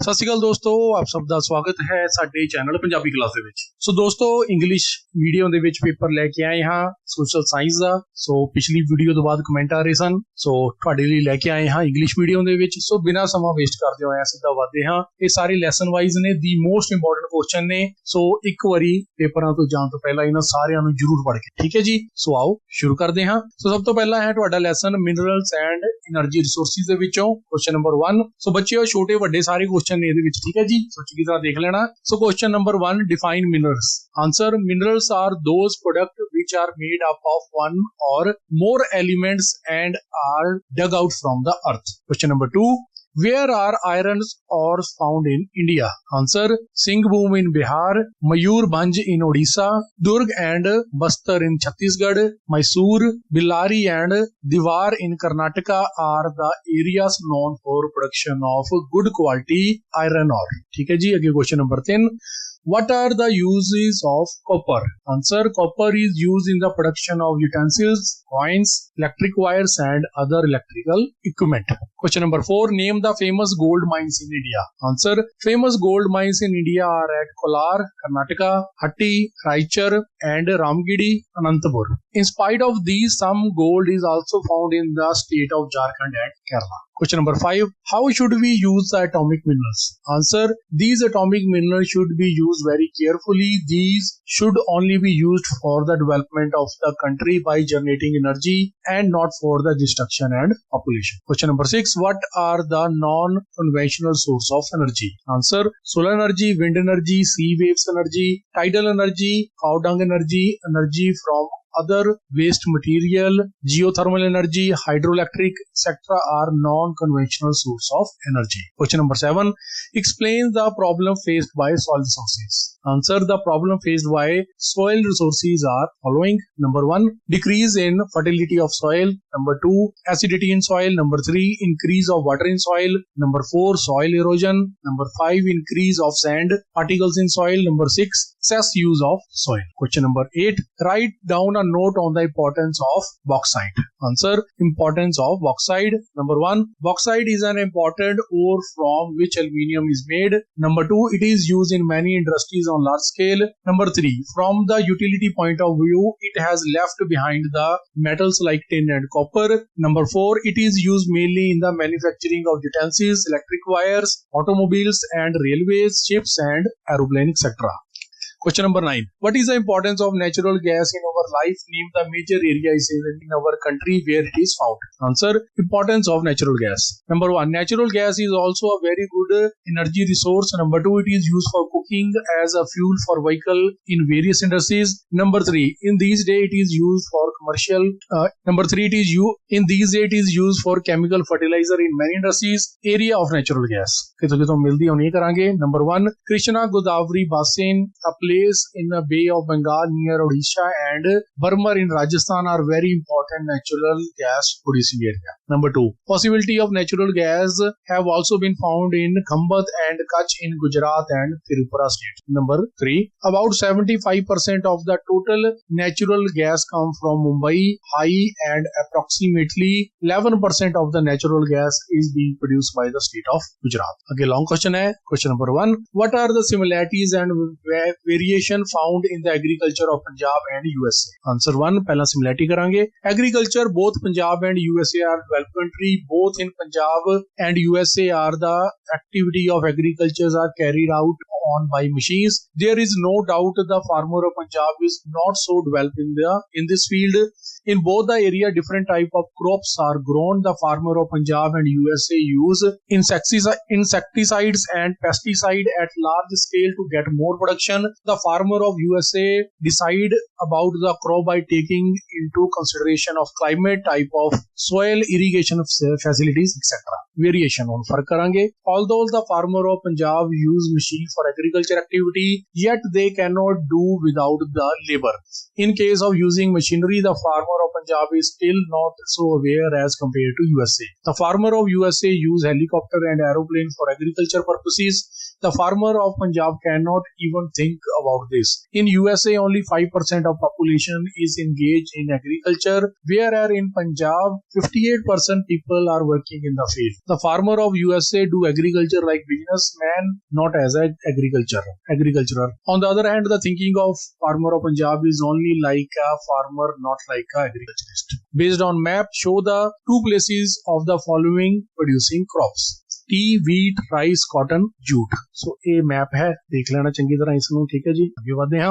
ਸਤਿ ਸ਼੍ਰੀ ਅਕਾਲ ਦੋਸਤੋ, ਆਪ ਸਭ ਦਾ ਸਵਾਗਤ ਹੈ ਸਾਡੇ ਚੈਨਲ ਪੰਜਾਬੀ ਕਲਾਸ ਦੇ ਵਿੱਚ। ਸੋ ਦੋਸਤੋ, ਇੰਗਲਿਸ਼ ਮੀਡੀਅਮ ਦੇ ਵਿੱਚ ਪੇਪਰ ਲੈ ਕੇ ਆਏ ਹਾਂ ਸੋਸ਼ਲ ਸਾਇੰਸ ਦਾ। ਸੋ ਪਿਛਲੀ ਵੀਡੀਓ ਤੋਂ ਬਾਅਦ ਕਮੈਂਟ ਆ ਰਹੇ ਸਨ, ਸੋ ਤੁਹਾਡੇ ਲਈ ਲੈ ਕੇ ਆਏ ਹਾਂ ਇੰਗਲਿਸ਼ ਮੀਡੀਅਮ ਦੇ ਵਿੱਚ। ਸੋ ਬਿਨਾਂ ਸਮਾਂ ਵੇਸਟ ਕਰਦੇ ਹੋਏ ਸਿੱਧਾ ਵਧਦੇ ਹਾਂ। ਇਹ ਸਾਰੇ ਲੈਸਨ ਵਾਈਜ਼ ਨੇ, ਦੀ ਮੋਸਟ ਇੰਪੋਰਟੈਂਟ ਕੁਐਸਚਨ ਨੇ। ਸੋ ਇੱਕ ਵਾਰੀ ਪੇਪਰਾਂ ਤੋਂ ਜਾਣ ਤੋਂ ਪਹਿਲਾਂ ਇਹਨਾਂ ਸਾਰਿਆਂ ਨੂੰ ਜ਼ਰੂਰ ਪੜ੍ਹ ਕੇ, ਠੀਕ ਹੈ ਜੀ। ਸੋ ਆਓ ਸ਼ੁਰੂ ਕਰਦੇ ਹਾਂ। ਸੋ ਸਭ ਤੋਂ ਪਹਿਲਾਂ ਹੈ ਤੁਹਾਡਾ lesson minerals and energy resources ਦੇ ਵਿੱਚੋਂ ਕੁਐਸਚਨ ਨੰਬਰ 1। ਸੋ ਬੱਚਿਓ, ਛੋਟੇ ਵੱਡੇ ਸਾਰੇ ਕੁਐਸਚਨ ਨੇ ਇਹਦੇ ਵਿੱਚ, ਠੀਕ ਹੈ ਜੀ। ਸੋ ਚੰਗੀ ਤਰ੍ਹਾਂ ਦੇਖ ਲੈਣਾ। So question number 1, define minerals. Answer, minerals are those product which are made up of one or more elements and are dug out from the earth. Question number 2, where are iron ores found in India? Answer, Singhbhum in Bihar, Mayurbhanj in Odisha, Durg and Bastar in Chhattisgarh, Mysore, Billari and Diwar in Karnataka are the areas known for production of good quality iron ore. ठीक है जी। आगे question number 3, what are the uses of copper? Answer, copper is used in the production of utensils, coins, electric wires and other electrical equipment. Question number 4, name the famous gold mines in India. Answer, famous gold mines in India are at Kolar, Karnataka, Hatti, Raichur and Ramgiri, Anantapur. In spite of these, some gold is also found in the state of Jharkhand and Kerala. Question number 5, how should we use the atomic minerals? Answer, these atomic minerals should be used very carefully. These should only be used for the development of the country by generating energy and not for the destruction and population. Question number 6, what are the non-conventional source of energy? Answer, solar energy, wind energy, sea waves energy, tidal energy, cow dung energy, energy from other waste material, geothermal energy, hydroelectric, etc. are non-conventional source of energy. Question number 7, explain the problem faced by soil resources. Answer, the problem faced by soil resources are following. Number 1, decrease in fertility of soil. Number 2, acidity in soil. Number 3, increase of water in soil. Number 4, soil erosion. Number 5, increase of sand particles in soil. Number 6, excess use of soil. Question number 8, write down a note on the importance of bauxite. Answer, importance of bauxite. Number 1, bauxite is an important ore from which aluminium is made. Number 2, it is used in many industries on large scale. Number 3, from the utility point of view, it has left behind the metals like tin and copper. Number 4, it is used mainly in the manufacturing of utensils, electric wires, automobiles and railways, ships and aeroplane, etc. Question number 9, what is the importance of natural gas in our life? Name the major area in our country where it is found. Answer, importance of natural gas. Number 1, natural gas is also a very good energy resource. Number 2, it is used for cooking as a fuel for vehicle in various industries. Number 3, in these days it is used for commercial. Number 3, in these days it is used for chemical fertilizer in many industries. Area of natural gas कितों मिलती होनी करांगे। Number 1, Krishna Godavari Basin, a place in the Bay of Bengal near Odisha and Burma in Rajasthan are very important natural gas producing area. Number 2, possibility of natural gas have also been found in Khambat and Kutch in Gujarat and Tripura state. Number 3, about 75% of the total natural gas come from Mumbai high and approximately 11% of the natural gas is being produced by the state of Gujarat. Okay, long question है। Question number 1, what are the similarities and variation found in the agriculture of Punjab and USA? Answer 1, पहला similarity करांगे। Agriculture, both Punjab and USA are developed country. Both in Punjab and USA are the activity of agriculture are carried out on by machines. There is no doubt the farmer of Punjab is not so developed in this field. In both the area, different type of crops are grown. The farmer of Punjab and USA use insecticides and pesticide at large scale to get more production. The farmer of USA decide about the crop by taking into consideration of climate, type of soil, irrigation facilities, etc. Variation on फर्क करेंगे। Although the farmer of Punjab use machine for agriculture activity, yet they cannot do without the labor. In case of using machinery, the farmer of Punjab is still not so aware as compared to USA. The farmer of USA use helicopter and aeroplane for agriculture purposes. The farmer of Punjab cannot even think about this. In USA, only 5% of population is engaged in agriculture, whereas in Punjab, 58% people are working in the field. The farmer of USA do agriculture like businessman, not as an agriculturer. On the other hand, the thinking of farmer of Punjab is only like a farmer, not like an agriculturist. Based on map, show the two places of the following producing crops. T, wheat, rice, cotton, jute. So ये map है, देख लेना चंगी तरह इसमें, ठीक है जी। आगे बढ़ते हैं।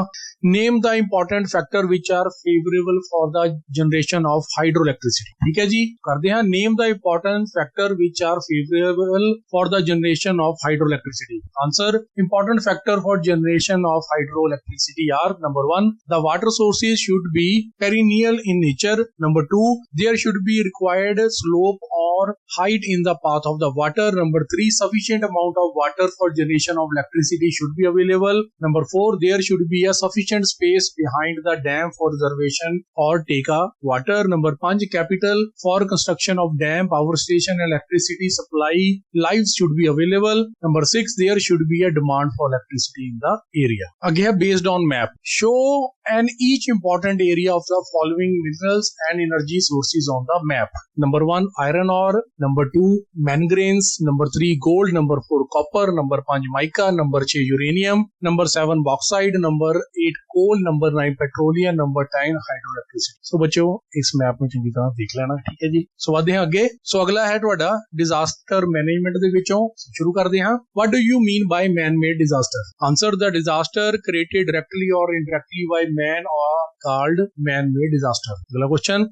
Name the important factor which are favorable for the generation of hydroelectricity. ठीक है जी, करते हैं। Name the important factor which are favorable for the generation of hydroelectricity. Answer: important factor for generation of hydroelectricity are: number 1, the water sources should be perennial in nature. Number 2, there should be required slope or height in the path of the water. Number 3, sufficient amount of water for generation of electricity should be available. Number 4, there should be a sufficient space behind the dam for reservation or take a water. Number 5, capital for construction of dam, power station, electricity supply lines should be available. Number 6, there should be a demand for electricity in the area. Again, based on map, show and each important area of the following minerals and energy sources on the map. Number 1, iron ore. Number 2, manganese. Number 3, gold. Number 4, copper. Number 5, mica. Number 6, uranium. Number 7, bauxite. Number 8, coal. Number 9, petroleum. Number 10, hydroelectricity. So बच्चों इस map में चंगी तरह देख लेना, ठीक है जी। सो आते हैं अगे। सो अगला है ਤੁਹਾਡਾ डिजास्टर मैनेजमेंट ਦੇ ਵਿੱਚੋਂ ਸ਼ੁਰੂ ਕਰਦੇ ਹਾਂ। What do you mean by man-made disaster? Answer: the disaster created directly or indirectly by man or called man-made disaster. अगला question: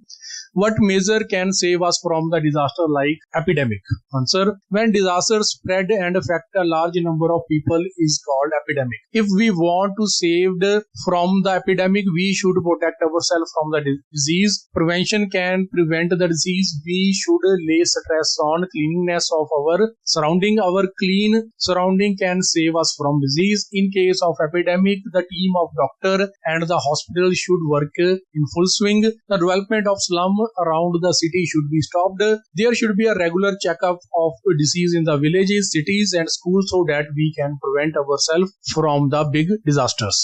What measure can save us from the disaster like epidemic? Answer: when disasters spread and affect a large number of people is called epidemic. If we want to save from the epidemic, we should protect ourselves from the disease. Prevention can prevent the disease. We should lay stress on cleanliness of our surrounding. Our clean surrounding can save us from disease. In case of epidemic, the team of doctor and the hospital should work in full swing. The development of slum around the city should be stopped. There should be a regular checkup of disease in the villages, cities and schools so that we can prevent ourselves from the big disasters.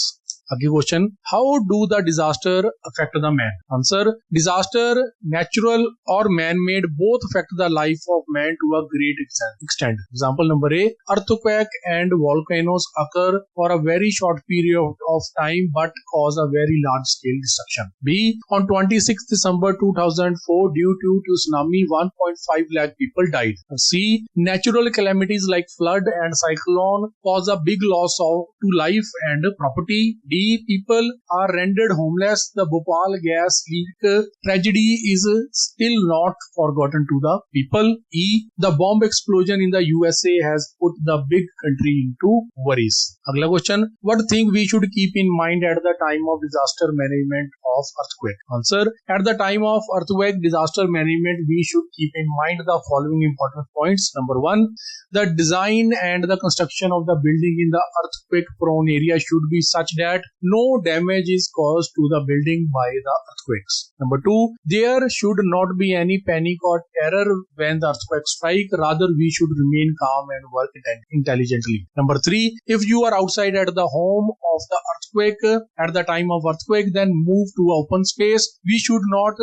आगे question: how do the disaster affect the man? Answer: disaster natural और man made both affect the life of man to a great extent. Example number a, earthquake and volcanoes occur for a very short period of time but cause a very large scale destruction. B, on 26 December 2004 due to tsunami 1.5 lakh people died. C, natural calamities like flood and cyclone cause a big loss to life and property. D, people are rendered homeless. The Bhopal gas leak tragedy is still not forgotten to the people. E, the bomb explosion in the USA has put the big country into worries. अगला question: what thing we should keep in mind at the time of disaster management of earthquake? Answer: at the time of earthquake disaster management, we should keep in mind the following important points. Number 1, the design and the construction of the building in the earthquake prone area should be such that no damage is caused to the building by the earthquakes. Number 2, there should not be any panic or terror when the earthquake strike. Rather, we should remain calm and work intelligently. Number 3, if you are outside at the home of the earthquake at the time of earthquake, then move to open space. We should not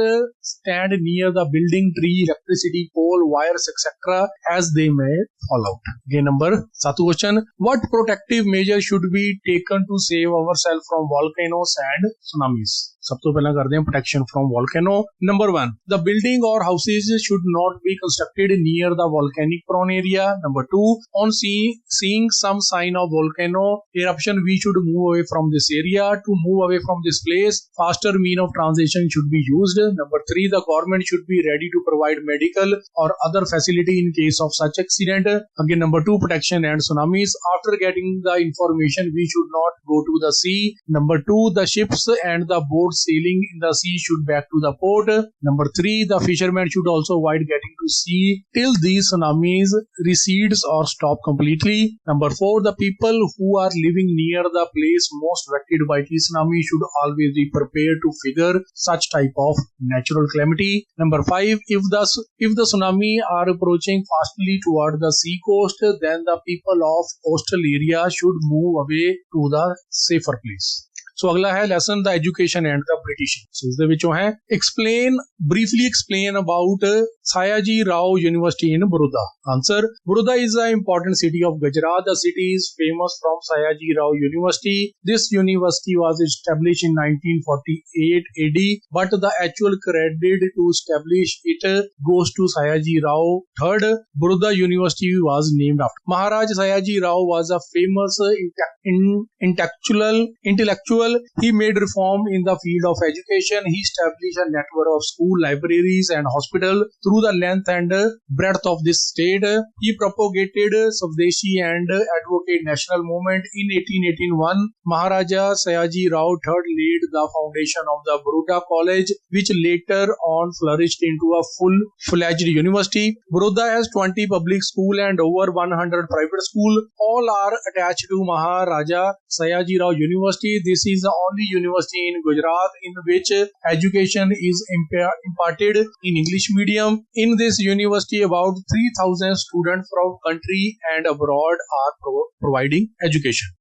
stand near the building, tree, electricity pole, wires, etc. as they may fall out. Again, number 7 question: what protective measures should be taken to save ourselves from volcanoes and tsunamis? सब तो पहला करते हैं protection from volcano. Number 1, the building or houses should not be constructed near the volcanic prone area. Number 2, on seeing some sign of volcano eruption, we should move away from this area. To move away from this place, faster mean of transition should be used. Number 3, the government should be ready to provide medical or other facility in case of such accident. Again, number 2, protection and tsunamis. After getting the information, we should not go to the sea. sea. Number 2, the ships and the boats sailing in the sea should back to the port. Number 3, the fishermen should also avoid getting to sea till these tsunamis recedes or stop completely. Number 4, the people who are living near the place most affected by the tsunami should always be prepared to figure such type of natural calamity. Number 5, if the tsunami are approaching fastly toward the sea coast, then the people of coastal area should move away to the safer place. So अगला है lesson the education and the British. So इसके विचों है briefly explain about Sayaji Rao University in Baroda. Answer: Baroda is an important city of Gujarat. The city is famous from Sayaji Rao University. This university was established in 1948 AD, but the actual credit to establish it goes to Sayaji Rao III. Baroda University was named after Maharaj Sayaji Rao. Was a famous intellectual. He made reform in the field of education. He established a network of school, libraries and hospitals through the length and breadth of this state. He propagated Swadeshi and advocated national movement. In 1881, Maharaja Sayaji Rao III laid the foundation of the Baroda College, which later on flourished into a full-fledged university. Baroda has 20 public schools and over 100 private schools. All are attached to Maharaja Sayaji Rao University. This is the only university in Gujarat in which education is imparted in English medium. In this university, about 3,000 students from country and abroad are providing education.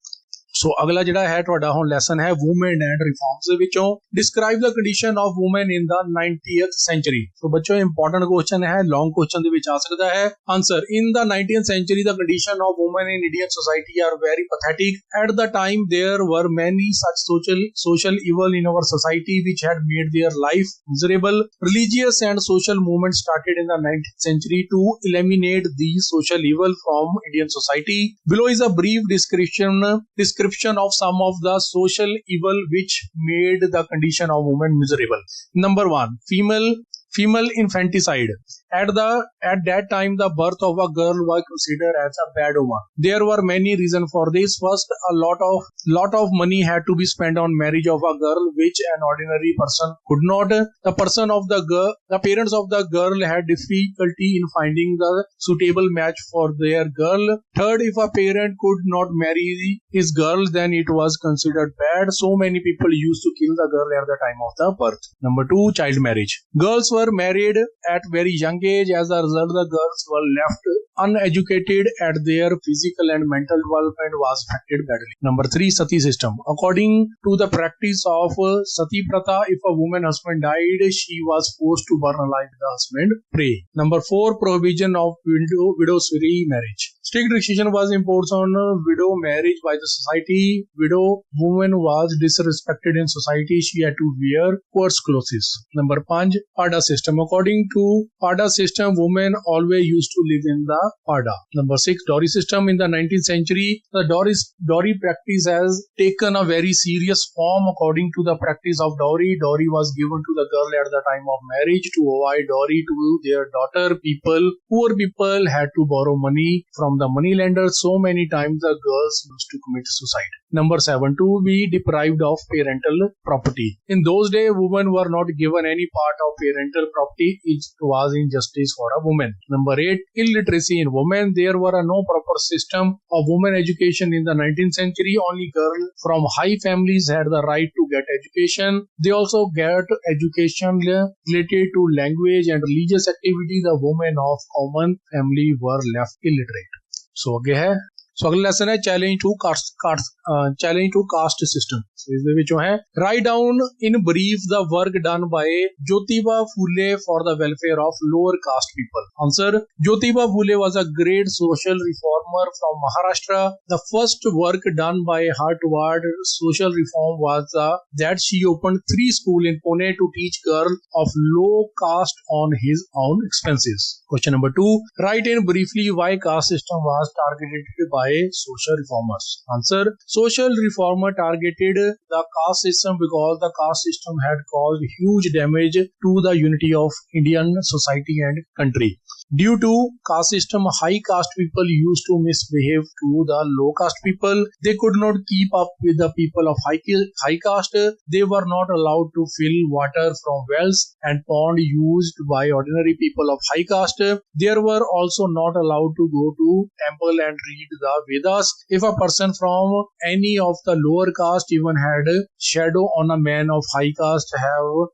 सो अगला जिहड़ा है तुहाडा हुण lesson है women and reforms दे विचों describe the condition of women in the 90th century. तो बच्चों इंपॉर्टेंट क्वेश्चन है, लॉन्ग क्वेश्चन दे विच आ सकदा है। Answer: in the 19th century the condition of women in Indian society are very pathetic. At the time there were many such social evil in our society which had made their life miserable. Religious and social movements started in the 19th century to eliminate these social evil from Indian society. Below is a brief description of some of the social evil which made the condition of women miserable. Number 1, female infanticide. At that time, the birth of a girl was considered as a bad omen. There were many reasons for this. First, a lot of money had to be spent on marriage of a girl, which an ordinary person could not. The parents of the girl had difficulty in finding the suitable match for their girl. Third, if a parent could not marry his girl, then it was considered bad. So many people used to kill the girl at the time of the birth. Number 2, child marriage. Girls were married at very young age. As a result, the girls were left uneducated and their physical and mental development was affected badly. Number 3, sati system. According to the practice of sati pratha, if a woman husband died, she was forced to burn alive the husband. Pray. Number 4, prohibition of widow-free marriage. Strict restriction was imposed on widow marriage by the society. Widow woman was disrespected in society. She had to wear coarse clothes. Number 5, pada system. According to pada system, women always used to live in the pada. Number 6, dowry system. In the 19th century, the dowry practice has taken a very serious form. According to the practice of dowry was given to the girl at the time of marriage to avoid dowry to their daughter. Poor people had to borrow money from the money lender. So many times the girls used to commit suicide. Number 7, to be deprived of parental property. In those days, women were not given any part of parental property. It was injustice for a woman. Number 8, illiteracy in women. There were no proper system of women education in the 19th century. Only girls from high families had the right to get education. They also get education related to language and religious activity. The women of common family were left illiterate. So आगे है अगला lesson है challenge to caste system. इसके विचों है write down in brief the work done by Jyotiba Phule for the welfare of lower caste people. Answer: Jyotiba Phule was a great social reformer from Maharashtra. The first work done by her toward social reform was that she opened 3 schools in Pune to teach girls of low caste on his own expenses. Question number 2, write in briefly why caste system was targeted by social reformers. Answer: social reformer targeted the caste system because the caste system had caused huge damage to the unity of Indian society and country. Due to caste system, high caste people used to misbehave to the low caste people. They could not keep up with the people of high caste. They were not allowed to fill water from wells and pond used by ordinary people of high caste. They were also not allowed to go to temple and read the Vedas. If a person from any of the lower caste even had a shadow on a man of high caste,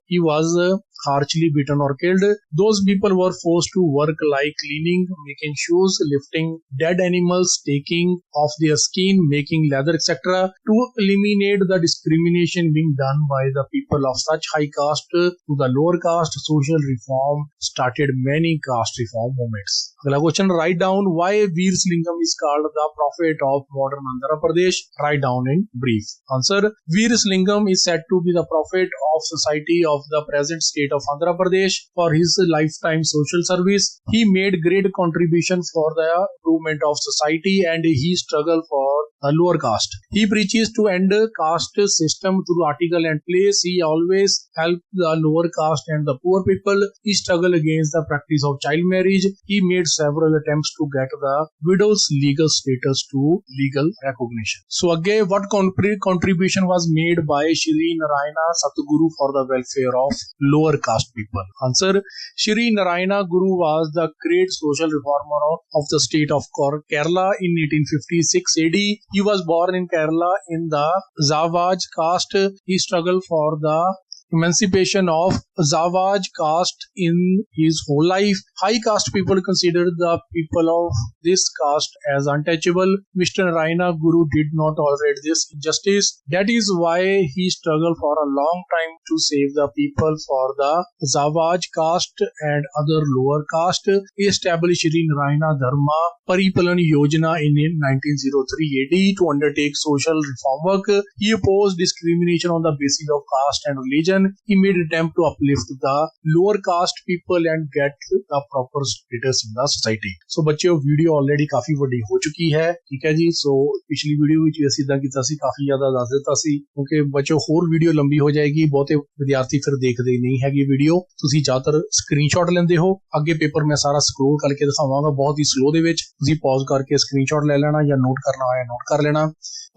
he was harshly beaten or killed. Those people were forced to work like cleaning, making shoes, lifting dead animals, taking off their skin, making leather, etc. To eliminate the discrimination being done by the people of such high caste to the lower caste, social reform started many caste reform movements. Agla question, write down why Veerslingam is called the prophet of modern Andhra Pradesh. Write down in brief. Answer, Veerslingam is said to be the prophet of society of the present state of Andhra Pradesh for his lifetime social service. He made great contribution for the improvement of society and he struggled for the lower caste. He preaches to end caste system through article and plays. He always helped the lower caste and the poor people. He struggled against the practice of child marriage. He made several attempts to get the widow's legal status to legal recognition. So again, what contribution was made by Shri Narayana Satguru for the welfare of lower caste people? Answer, Shri Narayana Guru was the great social reformer of the state of Kerala in 1856 AD. He was born in Kerala in the Zawaj caste. He struggled for the emancipation of Zawaj caste in his whole life. High caste people considered the people of this caste as untouchable. Mr. Narayana Guru did not tolerate this injustice. That is why he struggled for a long time to save the people for the Zawaj caste and other lower caste. He established Shri Narayana Dharma Paripalan Yojana in 1903 AD to undertake social reform work. He opposed discrimination on the basis of caste and religion. He made an attempt to uplift the lower caste people and get the proper status in the society. So बच्चों video already काफी ਵੱਡੀ ਹੋ ਚੁੱਕੀ ਹੈ, ਠੀਕ ਹੈ ਜੀ। ਸੋ ਪਿਛਲੀ ਵੀਡੀਓ ਵਿੱਚ ਅਸੀਂ ਇਦਾਂ ਕੀਤਾ ਸੀ, ਕਾਫੀ ਜ਼ਿਆਦਾ ਦੱਸ ਦਿੱਤਾ ਸੀ, ਕਿਉਂਕਿ ਬੱਚੋ ਹੋਰ ਵੀਡੀਓ ਲੰਬੀ ਹੋ ਜਾਏਗੀ, ਬਹੁਤੇ ਵਿਦਿਆਰਥੀ ਫਿਰ ਦੇਖਦੇ ਨਹੀਂ ਹੈਗੇ ਵੀਡੀਓ। ਤੁਸੀਂ ਜ਼ਿਆਦਾਤਰ ਸਕਰੀਨਸ਼ਾਟ ਲੈਂਦੇ ਹੋ। ਅੱਗੇ ਪੇਪਰ ਮੈਂ ਸਾਰਾ ਸਕਰੋਲ ਕਰਕੇ ਦਿਖਾਵਾਂਗਾ ਬਹੁਤ ਹੀ ਸਲੋ ਦੇ ਵਿੱਚ। ਤੁਸੀਂ ਪੌਜ਼ ਕਰਕੇ ਸਕਰੀਨਸ਼ਾਟ ਲੈ ਲੈਣਾ ਜਾਂ ਨੋਟ ਕਰਨਾ ਹੋਇਆ ਨੋਟ ਕਰ ਲੈਣਾ।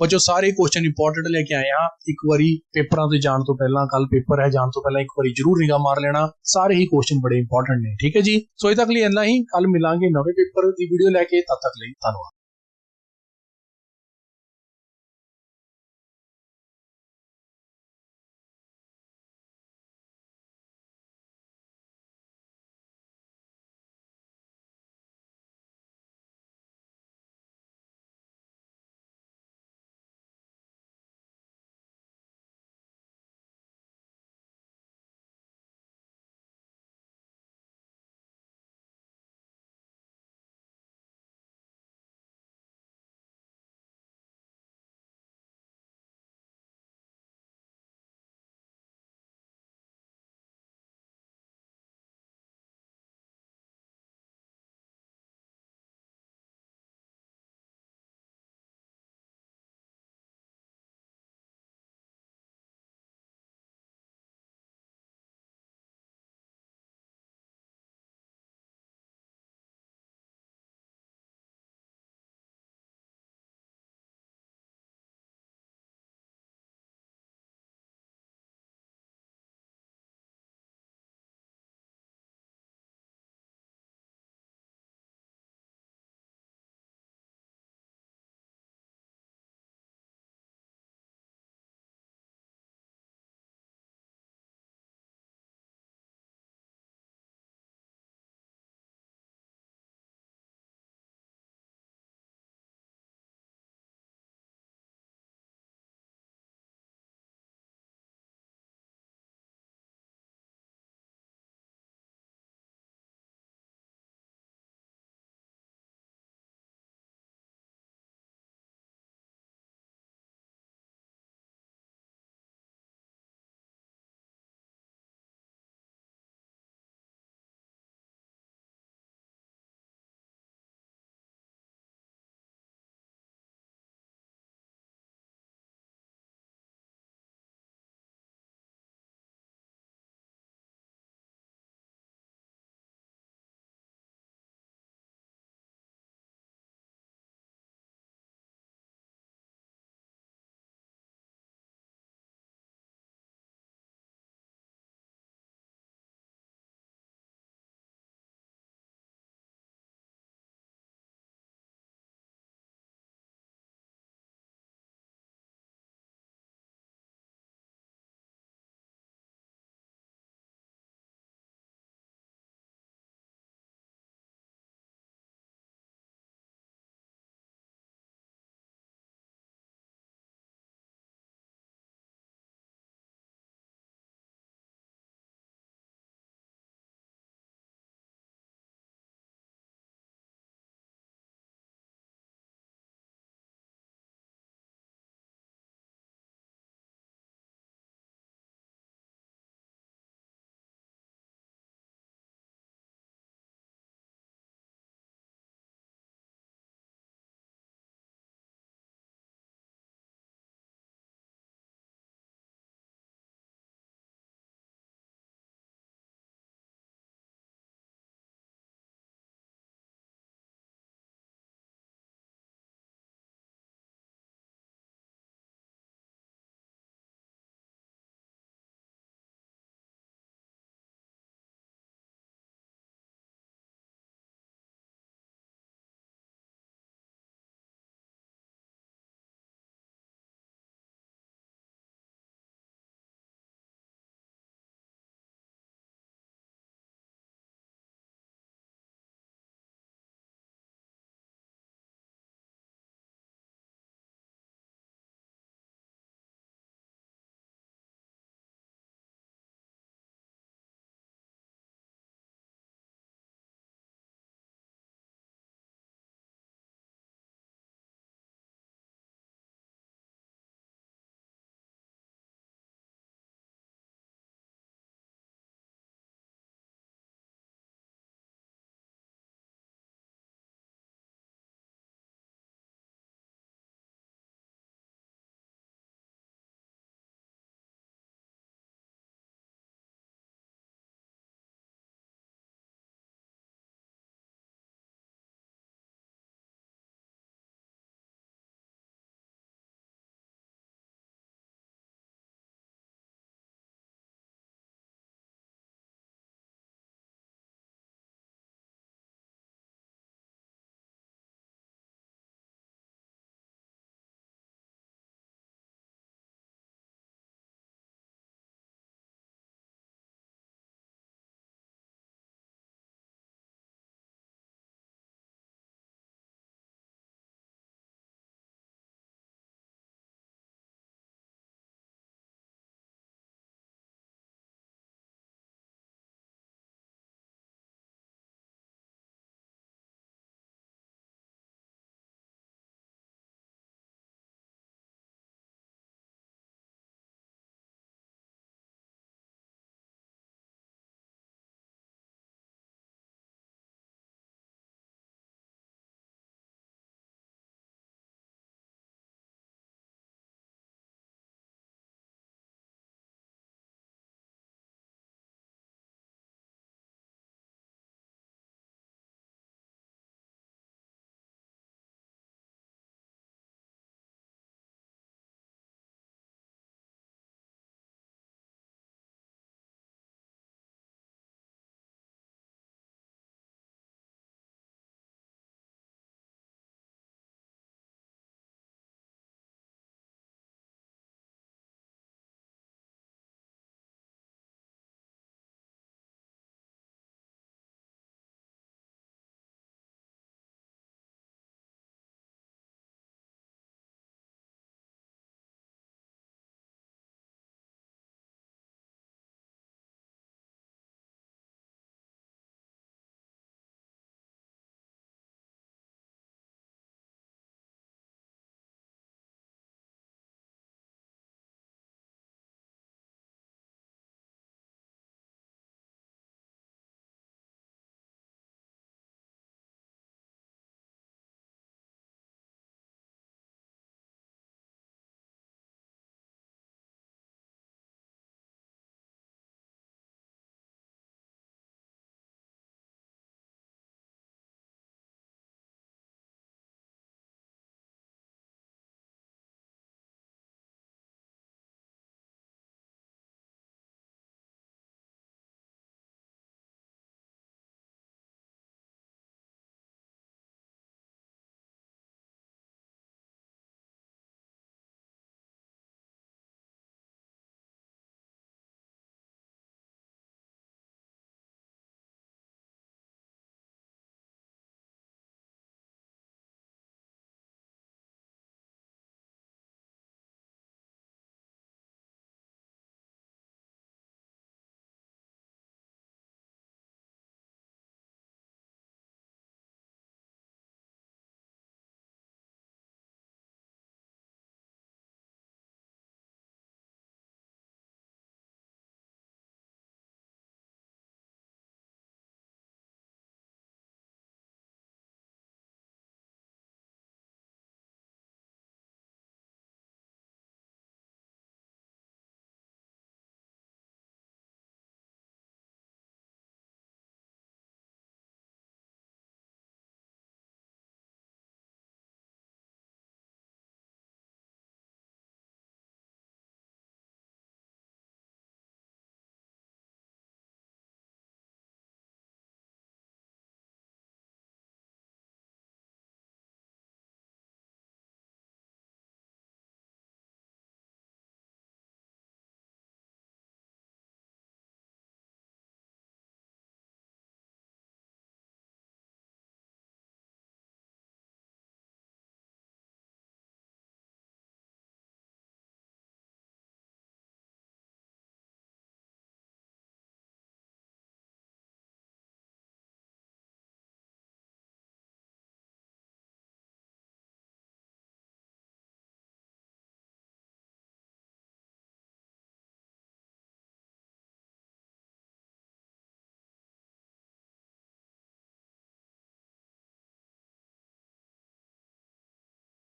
ਬੱਚੋ ਸਾਰੇ ਕੁਐਸਚਨ ਇੰਪੋਰਟੈਂਟ ਲੈ ਕੇ ਆਏ ਹਾਂ। ਇੱਕ ਵਾਰੀ ਪੇਪਰਾਂ ਤੇ ਜਾਣ ਤੋਂ ਪਹਿਲਾਂ, ਕੱਲ ਪੇਪਰ ਹੈ, ਜਾਣ ਤੋਂ ਪਹਿਲਾਂ ਇੱਕ ਵਾਰੀ ਜ਼ਰੂਰ ਨਿਗਾਹ ਮਾਰ ਲੈਣਾ। ਸਾਰੇ ਹੀ ਕੁਐਸਚਨ ਬੜੇ ਇੰਪੋਰਟੈਂਟ ਨੇ, ਠੀਕ ਹੈ ਜੀ। ਸੋ ਇਹ ਤੱਕ ਲਈ ਇੰਨਾ ਹੀ। ਕੱਲ ਮਿਲਾਂਗੇ ਨਵੇਂ ਪੇਪਰ ਦੀ ਵੀਡੀਓ ਲੈ ਕੇ। ਤਦ ਤੱਕ ਲਈ ਧੰਨਵਾਦ।